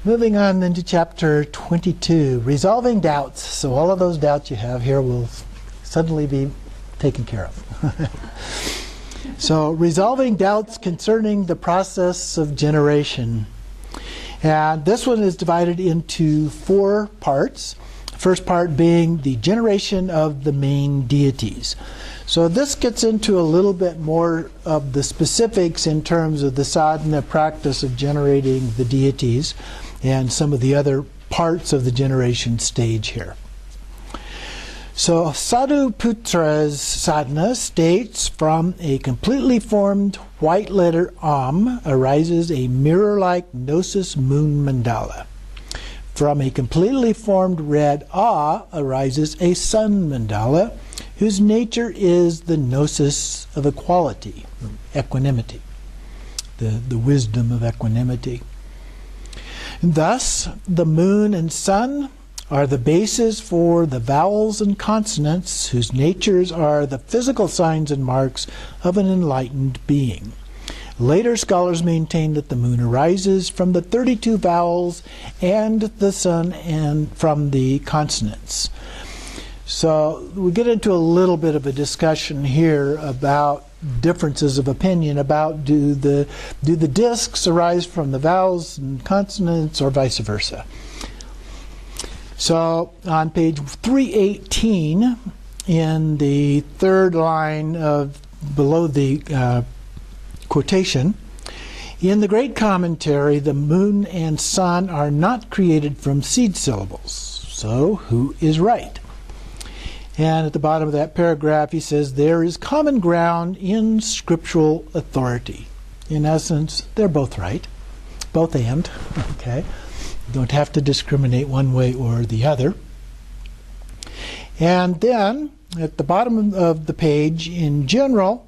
Moving on then to chapter 22, resolving doubts. So all of those doubts you have here will suddenly be taken care of. So resolving doubts concerning the process of generation. And this one is divided into 4 parts. The first part being the generation of the main deities. So this gets into a little bit more of the specifics in terms of the sadhana practice of generating the deities and some of the other parts of the generation stage here. So Sadhuputra's sadhana states, from a completely formed white letter Om arises a mirror-like gnosis moon mandala. From a completely formed red A arises a sun mandala, whose nature is the gnosis of equality, equanimity, the wisdom of equanimity. And thus, the moon and sun are the basis for the vowels and consonants, whose natures are the physical signs and marks of an enlightened being. Later scholars maintain that the moon arises from the 32 vowels and the sun and from the consonants. So we get into a little bit of a discussion here about differences of opinion about do the discs arise from the vowels and consonants or vice versa. So on page 318 in the third line of below the quotation, in the great commentary, the moon and sun are not created from seed syllables. So who is right? And at the bottom of that paragraph, he says, there is common ground in scriptural authority. In essence, they're both right. Both and. Okay. You don't have to discriminate one way or the other. And then, at the bottom of the page, in general,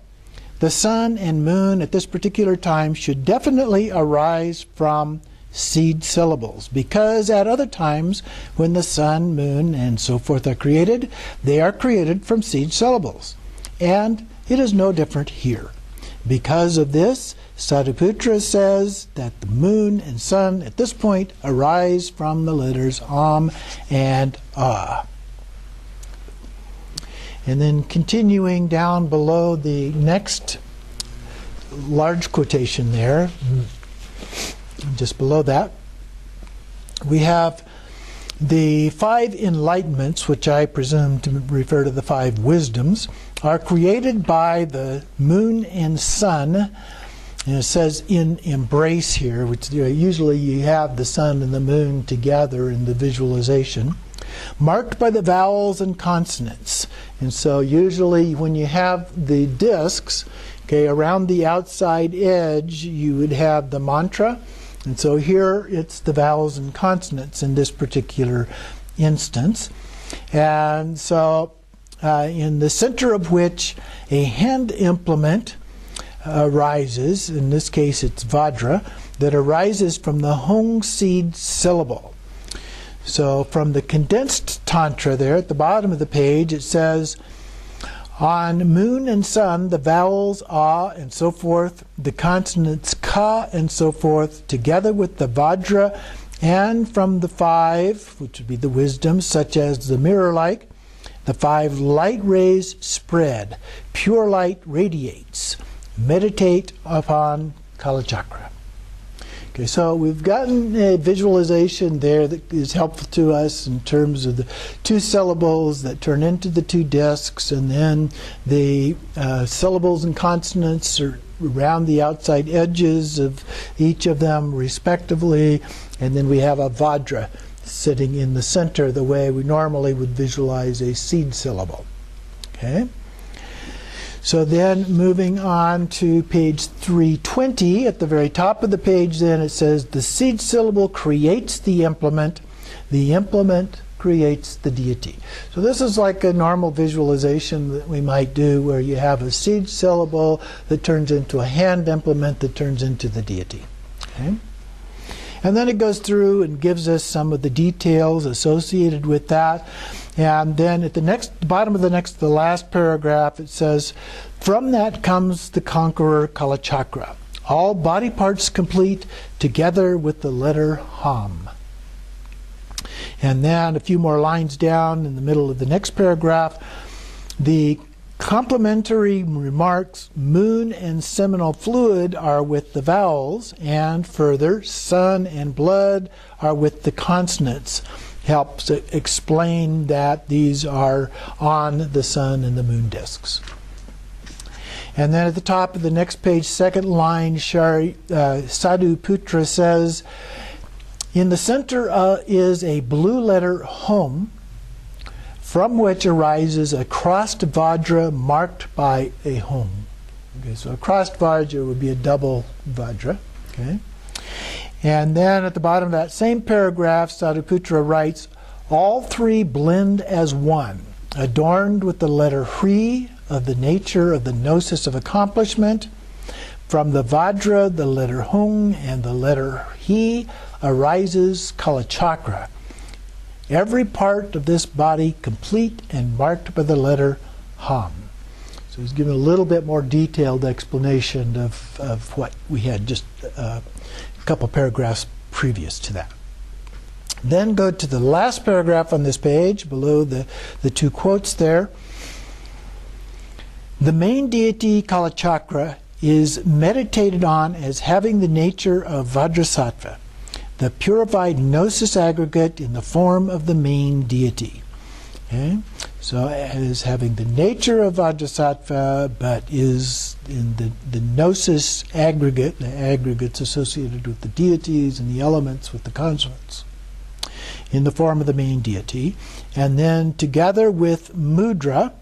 the sun and moon at this particular time should definitely arise from seed syllables, because at other times when the sun, moon, and so forth are created, they are created from seed syllables. And it is no different here. Because of this, Sadhuputra says that the moon and sun at this point arise from the letters Om and Ah. And then continuing down below the next large quotation there, just below that, we have the 5 enlightenments, which I presume to refer to the 5 wisdoms, are created by the moon and sun. And it says in embrace here, which usually you have the sun and the moon together in the visualization, marked by the vowels and consonants. And so usually when you have the discs, okay, around the outside edge, you would have the mantra. And so here it's the vowels and consonants in this particular instance. And so in the center of which a hand implement arises, in this case it's Vajra, that arises from the Hong seed syllable. So from the condensed Tantra there at the bottom of the page, it says, on moon and sun, the vowels Ah and so forth, the consonants Ka and so forth, together with the Vajra, and from the 5, which would be the wisdoms, such as the mirror-like, the 5 light rays spread, pure light radiates. Meditate upon Kalachakra. Okay, so we've gotten a visualization there that is helpful to us in terms of the 2 syllables that turn into the 2 discs, and then the syllables and consonants are around the outside edges of each of them respectively, and then we have a Vajra sitting in the center the way we normally would visualize a seed syllable. Okay? So then moving on to page 320, at the very top of the page then it says, the seed syllable creates the implement creates the deity. So this is like a normal visualization that we might do where you have a seed syllable that turns into a hand implement that turns into the deity. Okay? And then it goes through and gives us some of the details associated with that. And then at the bottom of the last paragraph, it says, from that comes the conqueror Kalachakra. all body parts complete, together with the letter Ham. And then a few more lines down in the middle of the next paragraph, the complementary remarks, moon and seminal fluid are with the vowels, and further, sun and blood are with the consonants. Helps explain that these are on the sun and the moon discs. And then at the top of the next page, second line, Sadhu Putra says, in the center is a blue letter Hom, from which arises a crossed Vajra marked by a Hom. Okay, so a crossed Vajra would be a double Vajra. Okay. And then at the bottom of that same paragraph, Sadhuputra writes, all three blend as one, adorned with the letter Hri of the nature of the gnosis of accomplishment. From the Vajra, the letter Hung, and the letter He arises Kalachakra. Every part of this body complete and marked by the letter Ham. So he's given a little bit more detailed explanation of what we had just a couple paragraphs previous to that. Then go to the last paragraph on this page, below the two quotes there. The main deity Kalachakra is meditated on as having the nature of Vajrasattva, the purified gnosis aggregate in the form of the main deity. Okay? So as having the nature of Vajrasattva, but is in the gnosis aggregate, the aggregates associated with the deities and the elements with the consonants, in the form of the main deity. And then together with mudra,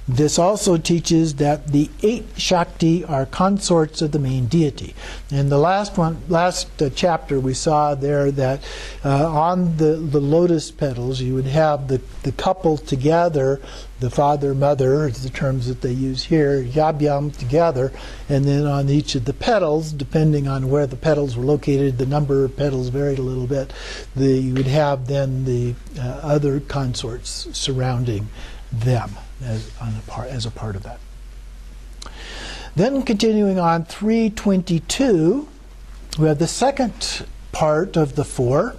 this also teaches that the 8 Shakti are consorts of the main deity. In the last chapter we saw there that on the lotus petals you would have the couple together, the father, mother, is the terms that they use here, yabyam together, and then on each of the petals, depending on where the petals were located, the number of petals varied a little bit, you would have then the other consorts surrounding them as a part of that. Then continuing on 322, we have the second part of the 4,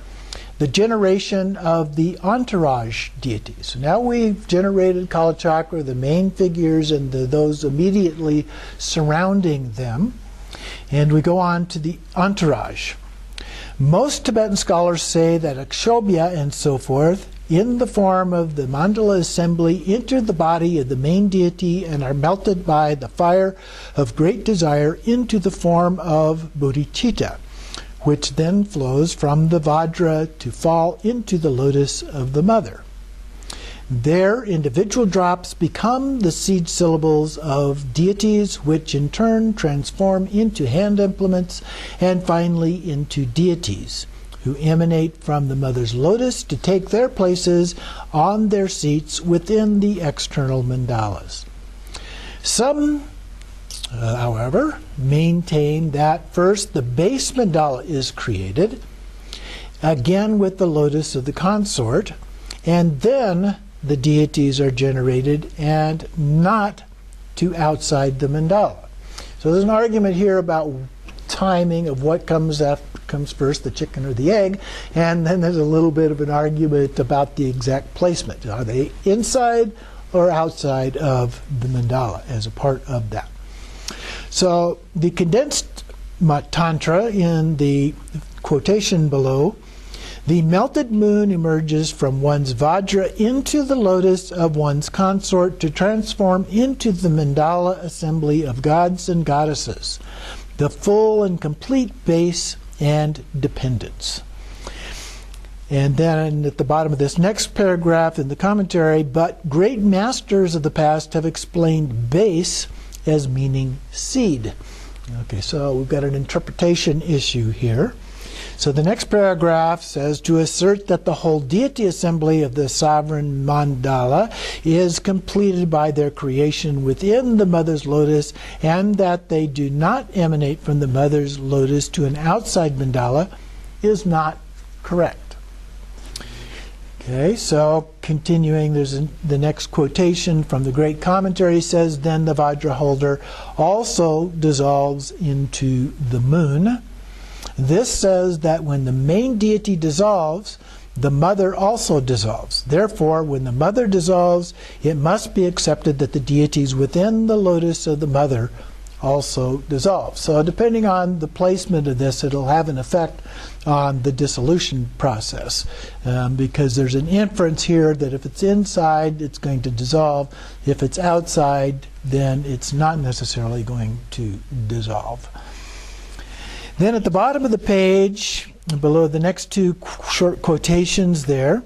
the generation of the entourage deities. So now we've generated Kalachakra, the main figures, and those immediately surrounding them. And we go on to the entourage. Most Tibetan scholars say that Akshobhya and so forth, in the form of the mandala assembly, enter the body of the main deity and are melted by the fire of great desire into the form of bodhicitta, which then flows from the Vajra to fall into the lotus of the mother. Their individual drops become the seed syllables of deities, which in turn transform into hand implements and finally into deities, who emanate from the mother's lotus to take their places on their seats within the external mandalas. Some, however, maintain that first the base mandala is created, again with the lotus of the consort, and then the deities are generated and not to outside the mandala. So there's an argument here about timing of what comes first, the chicken or the egg, and then there's a little bit of an argument about the exact placement. Are they inside or outside of the mandala as a part of that? So the condensed Tantra in the quotation below, the melted moon emerges from one's Vajra into the lotus of one's consort to transform into the mandala assembly of gods and goddesses, the full and complete base and dependence. And then at the bottom of this next paragraph in the commentary, but great masters of the past have explained base as meaning seed. Okay, so we've got an interpretation issue here. So the next paragraph says, to assert that the whole deity assembly of the sovereign mandala is completed by their creation within the mother's lotus, and that they do not emanate from the mother's lotus to an outside mandala, is not correct. Okay, so continuing, the next quotation from the great commentary says, then the Vajra holder also dissolves into the moon. This says that when the main deity dissolves, the mother also dissolves. Therefore, when the mother dissolves, it must be accepted that the deities within the lotus of the mother also dissolve. So depending on the placement of this, it'll have an effect on the dissolution process, because there's an inference here that if it's inside, it's going to dissolve. If it's outside, then it's not necessarily going to dissolve. Then at the bottom of the page, below the next two short quotations there,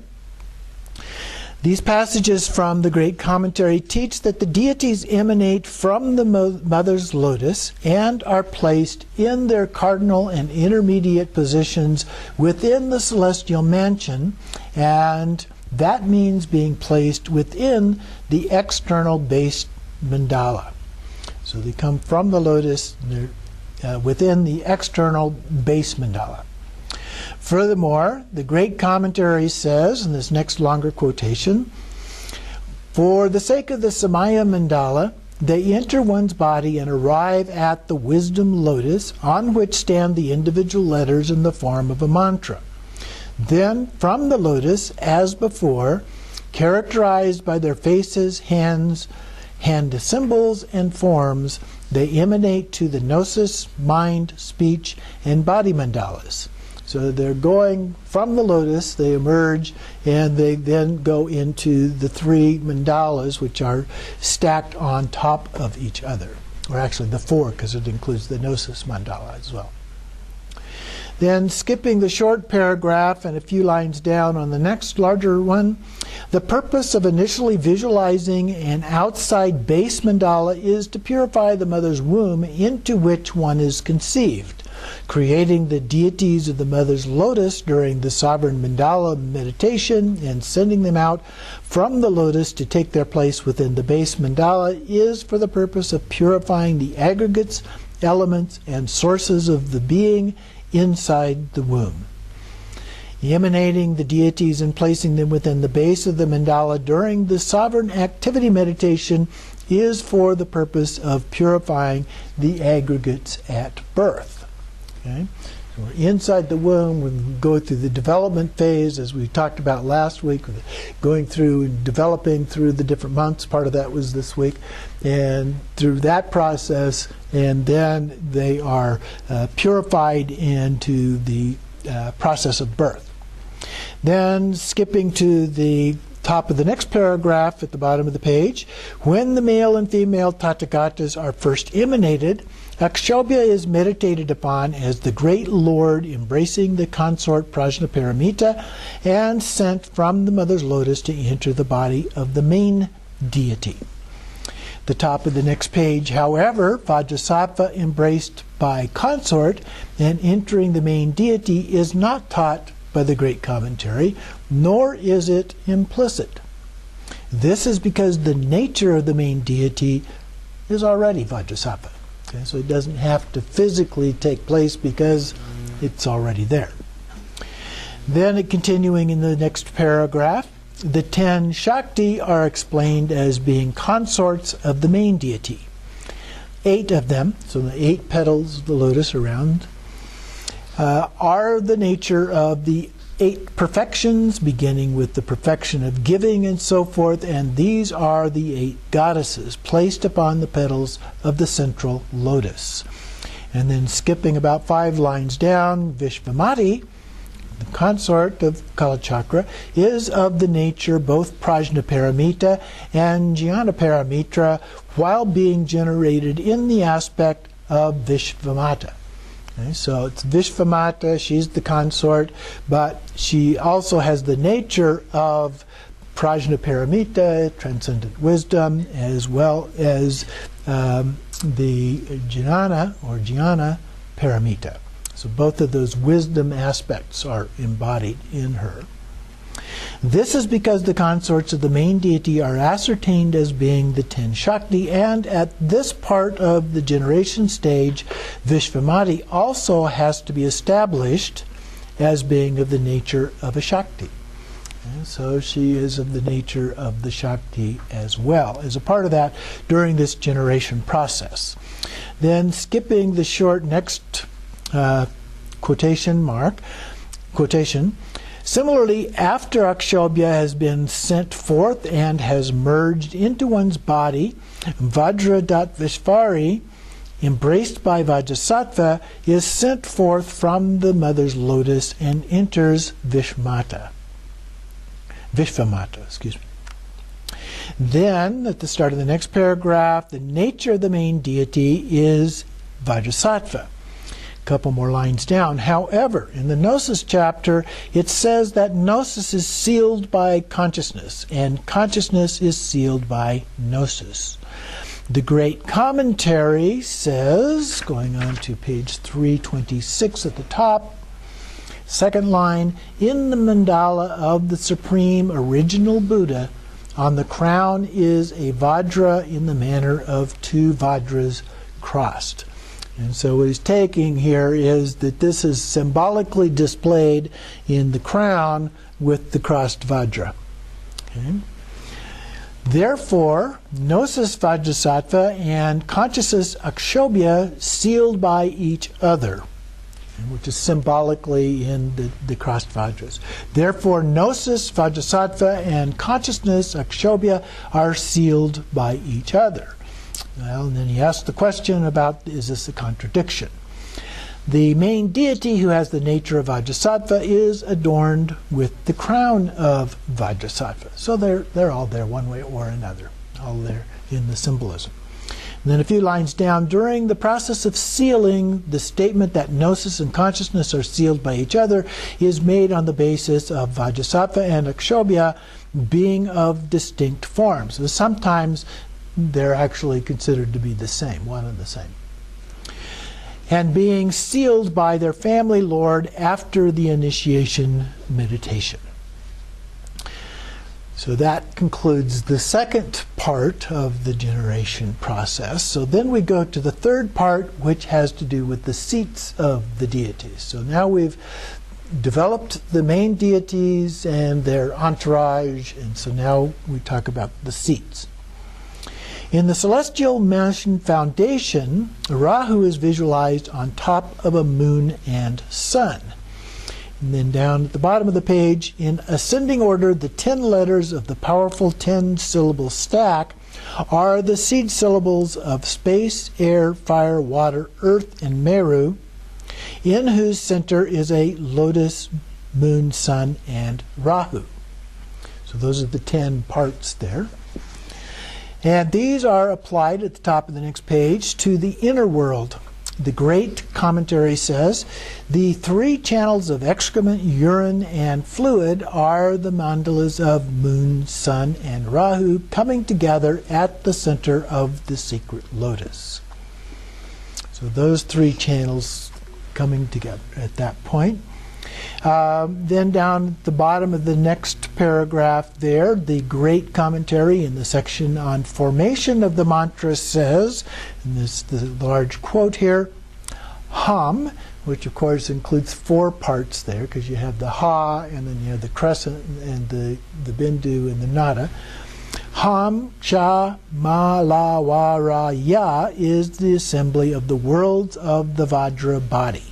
these passages from the great commentary teach that the deities emanate from the mother's lotus and are placed in their cardinal and intermediate positions within the celestial mansion, and that means being placed within the external base mandala. So they come from the lotus, they're within the external base mandala. Furthermore, the great commentary says, in this next longer quotation, for the sake of the Samaya Mandala, they enter one's body and arrive at the wisdom lotus on which stand the individual letters in the form of a mantra. Then, from the lotus, as before, characterized by their faces, hands, hand symbols, and forms, they emanate to the gnosis, mind, speech, and body mandalas. So they're going from the lotus, they emerge, and they then go into the three mandalas, which are stacked on top of each other. Or actually the four, because it includes the gnosis mandala as well. Then skipping the short paragraph and a few lines down on the next larger one, the purpose of initially visualizing an outside base mandala is to purify the mother's womb into which one is conceived, creating the deities of the mother's lotus during the sovereign mandala meditation and sending them out from the lotus to take their place within the base mandala is for the purpose of purifying the aggregates, elements, and sources of the being inside the womb. Emanating the deities and placing them within the base of the mandala during the sovereign activity meditation is for the purpose of purifying the aggregates at birth. Okay? So we're inside the womb, we go through the development phase, as we talked about last week, going through and developing through the different months. Part of that was this week. And through that process, and then they are purified into the process of birth. Then skipping to the top of the next paragraph at the bottom of the page, when the male and female Tathagatas are first emanated, Akshobhya is meditated upon as the great Lord embracing the consort Prajnaparamita and sent from the mother's lotus to enter the body of the main deity. The top of the next page, however, Vajrasattva embraced by consort and entering the main deity is not taught by the great commentary, nor is it implicit. This is because the nature of the main deity is already Vajrasattva. Okay, so it doesn't have to physically take place because it's already there. Then continuing in the next paragraph, the 10 Shakti are explained as being consorts of the main deity. 8 of them, so the 8 petals of the lotus around, are the nature of the 8 perfections, beginning with the perfection of giving and so forth, and these are the 8 goddesses placed upon the petals of the central lotus. And then skipping about 5 lines down, Vishvamati, the consort of Kalachakra, is of the nature both Prajnaparamita and Jnanaparamita while being generated in the aspect of Vishvamata. Okay, so it's Vishvamata, she's the consort, but she also has the nature of Prajnaparamita, transcendent wisdom, as well as the Jnana or Jnana Paramita. So both of those wisdom aspects are embodied in her. This is because the consorts of the main deity are ascertained as being the 10 Shakti, and at this part of the generation stage, Vishvamati also has to be established as being of the nature of a Shakti. And so she is of the nature of the Shakti as well, as a part of that during this generation process. Then skipping the short next quotation. Similarly, after Akshobhya has been sent forth and has merged into one's body, Vajra.Vishvari, embraced by Vajrasattva, is sent forth from the mother's lotus and enters Vishvamata. Then, at the start of the next paragraph, the nature of the main deity is Vajrasattva. A couple more lines down. However, in the Gnosis chapter, it says that Gnosis is sealed by consciousness, and consciousness is sealed by Gnosis. The Great Commentary says, going on to page 326 at the top, second line, in the mandala of the Supreme Original Buddha, on the crown is a Vajra in the manner of two Vajras crossed. And so what he's taking here is that this is symbolically displayed in the crown with the crossed Vajra. Okay? Therefore, Gnosis Vajrasattva and consciousness Akshobhya sealed by each other, which is symbolically in the crossed Vajras. Therefore, Gnosis Vajrasattva and consciousness Akshobhya are sealed by each other. Well, and then he asks the question about, is this a contradiction? The main deity, who has the nature of Vajrasattva, is adorned with the crown of Vajrasattva. So they're all there one way or another, all there in the symbolism. And then a few lines down, during the process of sealing, the statement that Gnosis and consciousness are sealed by each other is made on the basis of Vajrasattva and Akshobhya being of distinct forms. So sometimes they're actually considered to be the same, one and the same, and being sealed by their family lord after the initiation meditation. So that concludes the second part of the generation process. So then we go to the third part, which has to do with the seats of the deities. So now we've developed the main deities and their entourage, and so now we talk about the seats. In the celestial mansion foundation, Rahu is visualized on top of a moon and sun. And then down at the bottom of the page, in ascending order, the 10 letters of the powerful 10-syllable stack are the seed syllables of space, air, fire, water, earth, and Meru, in whose center is a lotus, moon, sun, and Rahu. So those are the 10 parts there. And these are applied at the top of the next page to the inner world. The Great Commentary says, the 3 channels of excrement, urine, and fluid are the mandalas of moon, sun, and Rahu coming together at the center of the secret lotus. So those 3 channels coming together at that point. Then down at the bottom of the next paragraph there, the Great Commentary in the section on formation of the mantra says, and this is the large quote here, Ham, which of course includes 4 parts there, because you have the Ha, and then you have the crescent, and the Bindu, and the Nada. Ham, Cha, Ma, La, Wa, Ra, Ya is the assembly of the worlds of the Vajra body.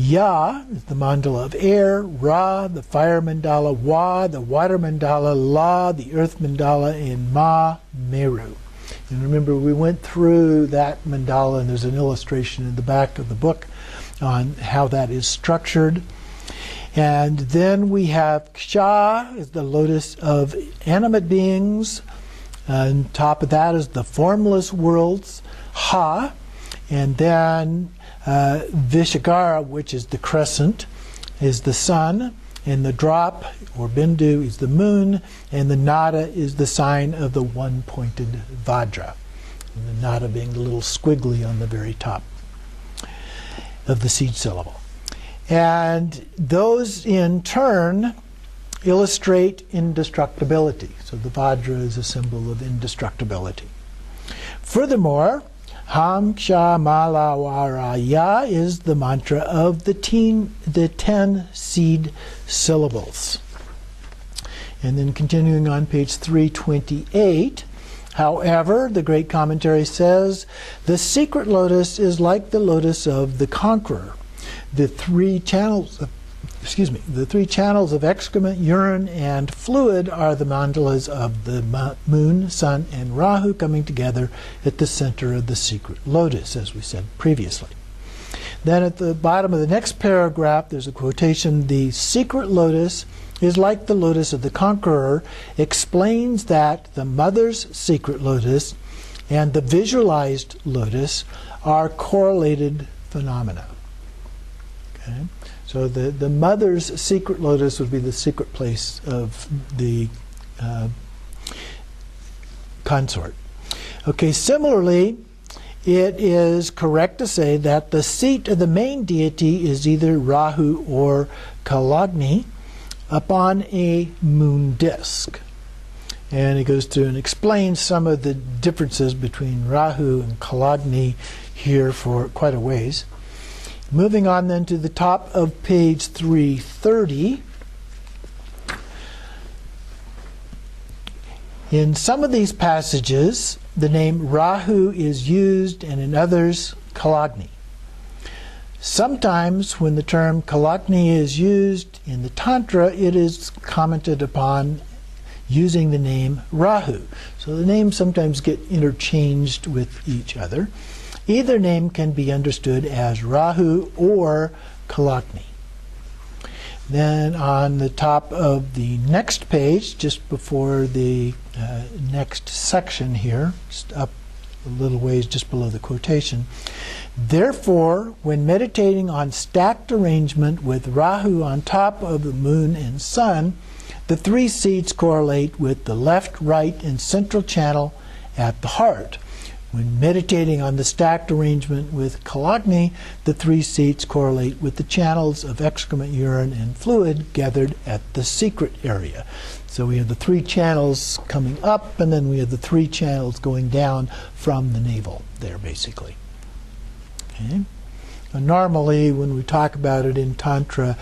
Ya is the mandala of air, Ra, the fire mandala, Wa, the water mandala, La, the earth mandala, and Ma, Meru. And remember, we went through that mandala, and there's an illustration in the back of the book on how that is structured. And then we have Ksha, is the lotus of animate beings. On top of that is the formless worlds, Ha, and then Vishagara, which is the crescent, is the sun, and the drop, or Bindu, is the moon, and the Nada is the sign of the one-pointed Vajra, and the Nada being the little squiggly on the very top of the seed syllable. And those, in turn, illustrate indestructibility. So the Vajra is a symbol of indestructibility. Furthermore, Ham, Ksha, Mala, Wara, Ya is the mantra of the 10 seed syllables. And then continuing on page 328, however, the great commentary says, the secret lotus is like the lotus of the conqueror. The three channels of excrement, urine, and fluid are the mandalas of the moon, sun, and Rahu coming together at the center of the secret lotus, as we said previously. Then at the bottom of the next paragraph, there's a quotation, the secret lotus is like the lotus of the conqueror, explains that the mother's secret lotus and the visualized lotus are correlated phenomena. Okay? So the mother's secret lotus would be the secret place of the consort. Okay, similarly, it is correct to say that the seat of the main deity is either Rahu or Kalachakra upon a moon disk. And he goes through and explains some of the differences between Rahu and Kalachakra here for quite a ways. Moving on then to the top of page 330. In some of these passages, the name Rahu is used, and in others, Kalachakra. Sometimes when the term Kalachakra is used in the Tantra, it is commented upon using the name Rahu. So the names sometimes get interchanged with each other. Either name can be understood as Rahu or Kalachakra. Then on the top of the next page, just before the next section here, just up a little ways just below the quotation, therefore, when meditating on stacked arrangement with Rahu on top of the moon and sun, the three seats correlate with the left, right, and central channel at the heart. When meditating on the stacked arrangement with Kalachakra, the three seats correlate with the channels of excrement, urine, and fluid gathered at the secret area. So we have the three channels coming up, and then we have the three channels going down from the navel there, basically. Okay. Normally, when we talk about it in Tantra,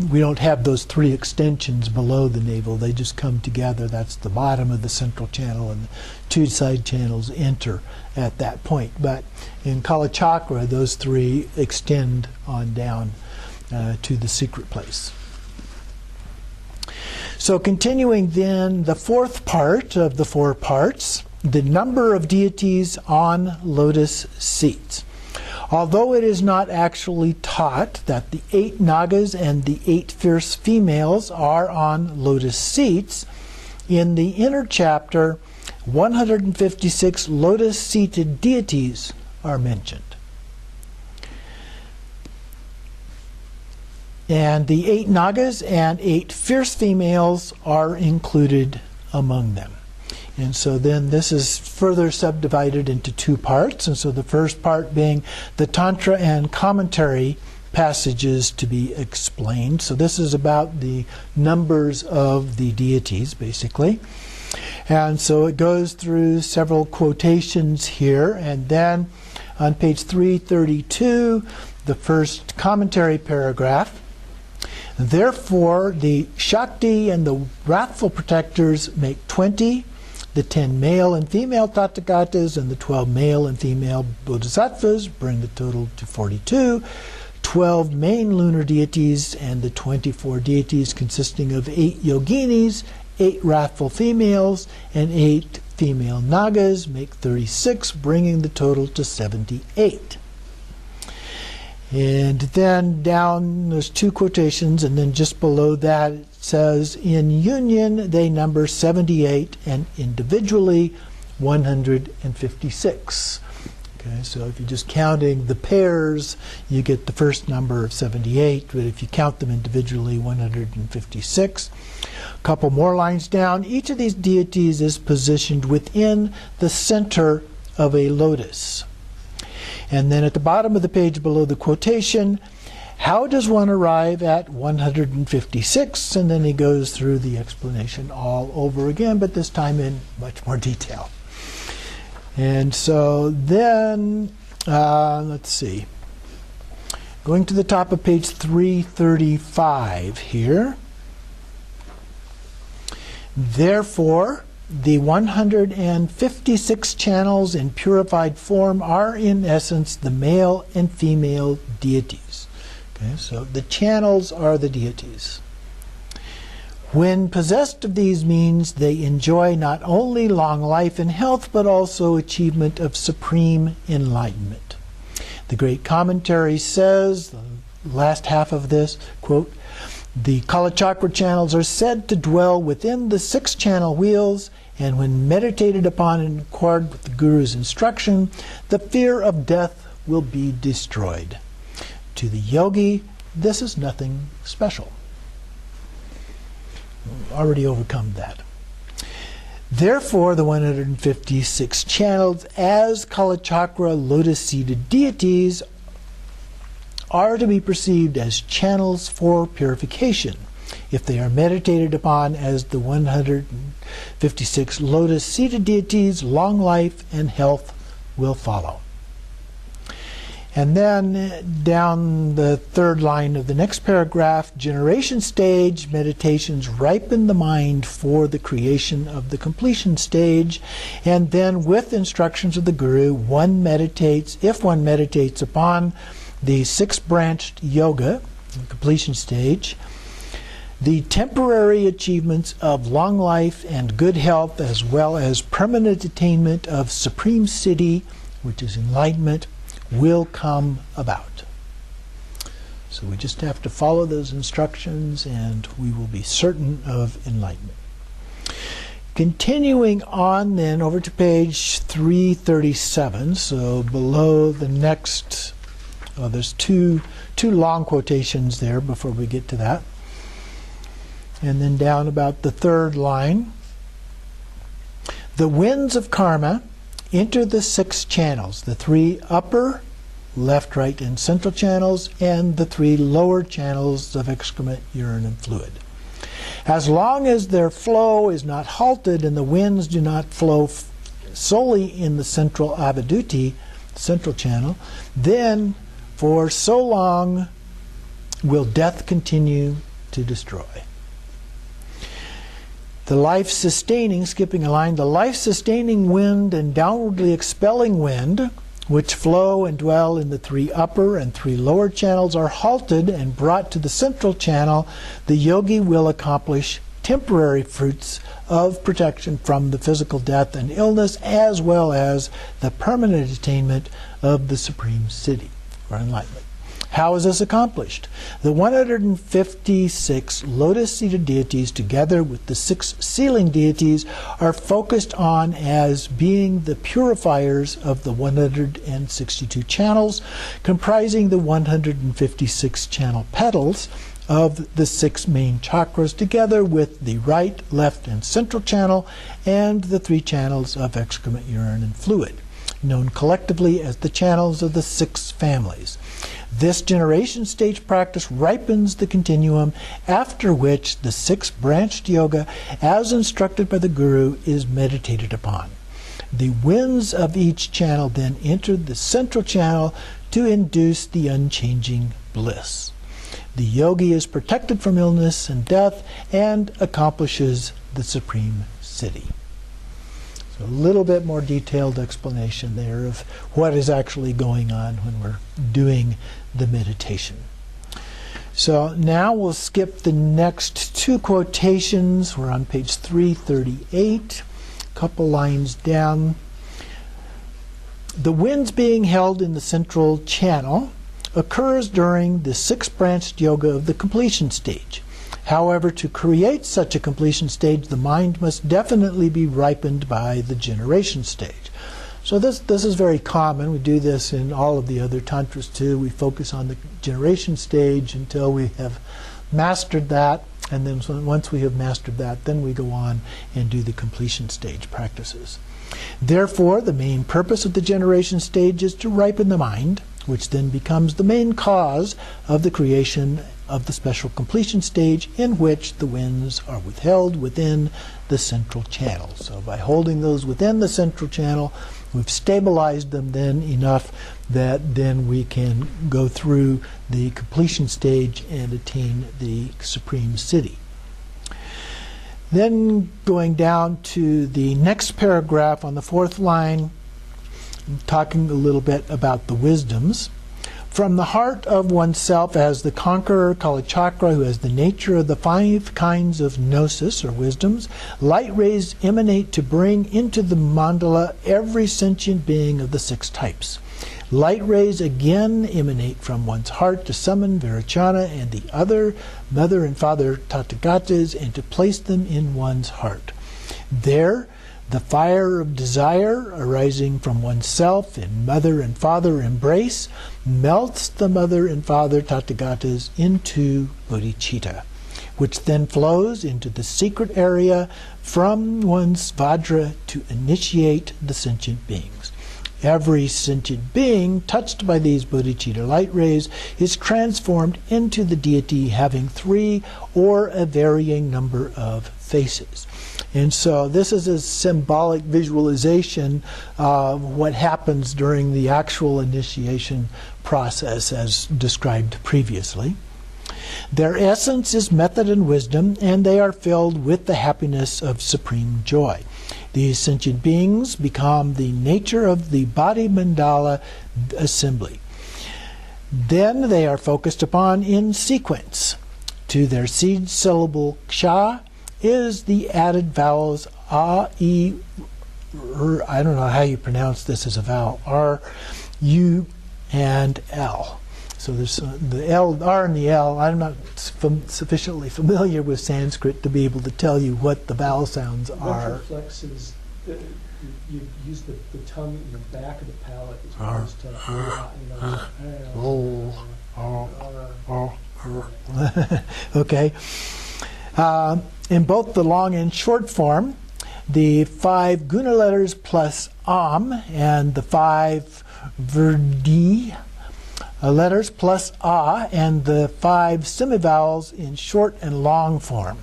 we don't have those three extensions below the navel. They just come together. That's the bottom of the central channel, and the two side channels enter at that point. But in Kalachakra, those three extend on down to the secret place. So continuing then, the fourth part of the four parts, the number of deities on lotus seats. Although it is not actually taught that the 8 Nagas and the 8 fierce females are on lotus seats, in the inner chapter, 156 lotus-seated deities are mentioned. And the 8 Nagas and 8 fierce females are included among them. And so then this is further subdivided into two parts. And so the first part being the Tantra and commentary passages to be explained. So this is about the numbers of the deities, basically. And so it goes through several quotations here. And then on page 332, the first commentary paragraph, therefore the Shakti and the wrathful protectors make 20, the 10 male and female Tathagatas and the 12 male and female Bodhisattvas bring the total to 42, 12 main lunar deities and the 24 deities consisting of 8 yoginis, 8 wrathful females, and 8 female Nagas make 36, bringing the total to 78. And then down, there's two quotations, and then just below that it says, in union they number 78, and individually 156. Okay, so if you're just counting the pairs, you get the first number of 78, but if you count them individually, 156. A couple more lines down, each of these deities is positioned within the center of a lotus. And then at the bottom of the page below the quotation, how does one arrive at 156? And then he goes through the explanation all over again, but this time in much more detail. And so then, let's see. Going to the top of page 335 here. Therefore, the 156 channels in purified form are in essence the male and female deities. Okay, so the channels are the deities. When possessed of these means, they enjoy not only long life and health, but also achievement of supreme enlightenment. The great commentary says, the last half of this, quote, the Kalachakra channels are said to dwell within the 6 channel wheels, and when meditated upon in accord with the Guru's instruction, the fear of death will be destroyed. To the yogi, this is nothing special. We've already overcome that. Therefore, the 156 channels as Kalachakra lotus-seated deities are to be perceived as channels for purification. If they are meditated upon as the 156 lotus-seated deities, long life and health will follow. And then down the third line of the next paragraph, generation stage meditations ripen the mind for the creation of the completion stage. And then with instructions of the Guru, if one meditates upon the 6-branched yoga, the completion stage, the temporary achievements of long life and good health, as well as permanent attainment of supreme siddhi, which is enlightenment, will come about. So we just have to follow those instructions and we will be certain of enlightenment. Continuing on then over to page 337, so below the next, there's two long quotations there before we get to that. And then down about the third line, the winds of karma enter the 6 channels, the 3 upper, left, right, and central channels, and the 3 lower channels of excrement, urine, and fluid. As long as their flow is not halted and the winds do not flow solely in the central avaduti, central channel, then for so long will death continue to destroy. The life-sustaining, skipping a line, the life-sustaining wind and downwardly expelling wind, which flow and dwell in the 3 upper and 3 lower channels, are halted and brought to the central channel. The yogi will accomplish temporary fruits of protection from the physical death and illness, as well as the permanent attainment of the supreme siddhi, or enlightenment. How is this accomplished? The 156 lotus-seated deities, together with the 6 sealing deities, are focused on as being the purifiers of the 162 channels, comprising the 156 channel petals of the 6 main chakras, together with the right, left, and central channel, and the 3 channels of excrement, urine, and fluid, known collectively as the channels of the 6 families. This generation stage practice ripens the continuum, after which the 6-branched yoga, as instructed by the Guru, is meditated upon. The winds of each channel then enter the central channel to induce the unchanging bliss. The yogi is protected from illness and death and accomplishes the supreme siddhi. So a little bit more detailed explanation there of what is actually going on when we're doing the meditation. So now we'll skip the next 2 quotations. We're on page 338, a couple lines down. The winds being held in the central channel occurs during the 6-branched yoga of the completion stage. However, to create such a completion stage, the mind must definitely be ripened by the generation stage. So this is very common. We do this in all of the other tantras too. We focus on the generation stage until we have mastered that, and then once we have mastered that, then we go on and do the completion stage practices. Therefore, the main purpose of the generation stage is to ripen the mind, which then becomes the main cause of the creation of the special completion stage, in which the winds are withheld within the central channel. So by holding those within the central channel, we've stabilized them then enough that then we can go through the completion stage and attain the supreme siddhi. Then going down to the next paragraph on the fourth line, talking a little bit about the wisdoms. From the heart of oneself as the conqueror, Kalachakra, who has the nature of the 5 kinds of gnosis, or wisdoms, light rays emanate to bring into the mandala every sentient being of the 6 types. Light rays again emanate from one's heart to summon Virachana and the other mother and father Tathagatas and to place them in one's heart. There, the fire of desire arising from oneself in mother and father embrace melts the mother and father Tathagatas into bodhicitta, which then flows into the secret area from one's vajra to initiate the sentient beings. Every sentient being touched by these bodhicitta light rays is transformed into the deity having 3 or a varying number of faces. And so this is a symbolic visualization of what happens during the actual initiation process as described previously. Their essence is method and wisdom, and they are filled with the happiness of supreme joy. These sentient beings become the nature of the body mandala assembly. Then they are focused upon in sequence. To their seed syllable ksha is the added vowels a, e, r, I don't know how you pronounce this as a vowel, r, u, and l. So there's the L, R and the L. I'm not sufficiently familiar with Sanskrit to be able to tell you what the vowel sounds are. Retroflex is you use the tongue in the back of the palate as opposed to Okay. In both the long and short form, the 5 guna letters plus and the 5 verdi letters plus and the 5 semivowels in short and long form.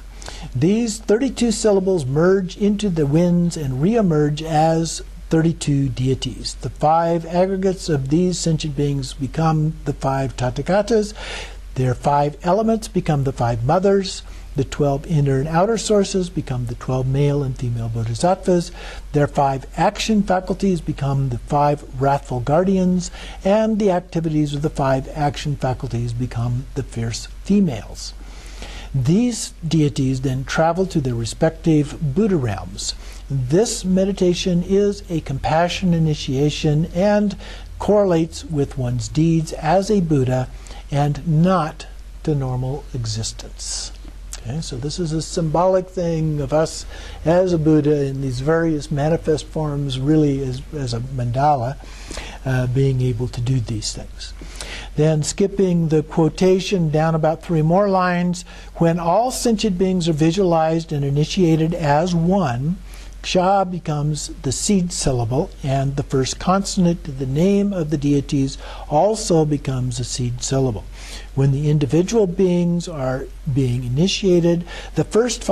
These 32 syllables merge into the winds and re-emerge as 32 deities. The 5 aggregates of these sentient beings become the 5 Tathagatas. Their 5 elements become the 5 mothers. The 12 inner and outer sources become the 12 male and female bodhisattvas. Their 5 action faculties become the 5 wrathful guardians, and the activities of the 5 action faculties become the fierce females. These deities then travel to their respective Buddha realms. This meditation is a compassion initiation and correlates with one's deeds as a Buddha and not to normal existence. Okay, so this is a symbolic thing of us as a Buddha in these various manifest forms, really as a mandala, being able to do these things. Then skipping the quotation down about 3 more lines, when all sentient beings are visualized and initiated as one, ksha becomes the seed syllable, and the first consonant to the name of the deities also becomes a seed syllable. When the individual beings are being initiated, the first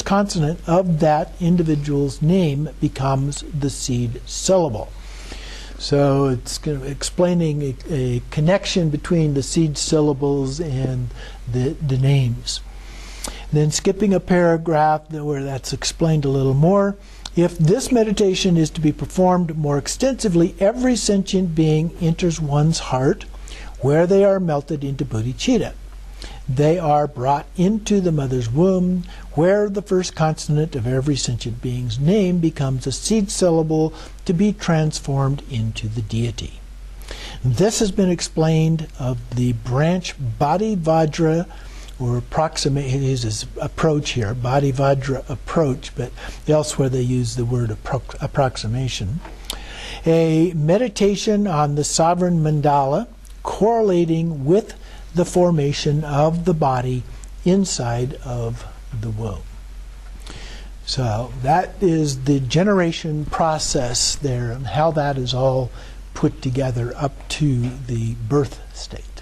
consonant of that individual's name becomes the seed syllable. So it's kind of explaining a connection between the seed syllables and the names. Then skipping a paragraph where that's explained a little more. If this meditation is to be performed more extensively, every sentient being enters one's heart, where they are melted into bodhicitta. They are brought into the mother's womb, where the first consonant of every sentient being's name becomes a seed syllable to be transformed into the deity. This has been explained of the branch Body Vajra, or his approach here, Body Vajra approach, but elsewhere they use the word approximation. A meditation on the sovereign mandala correlating with the formation of the body inside of the womb. So that is the generation process there and how that is all put together up to the birth state.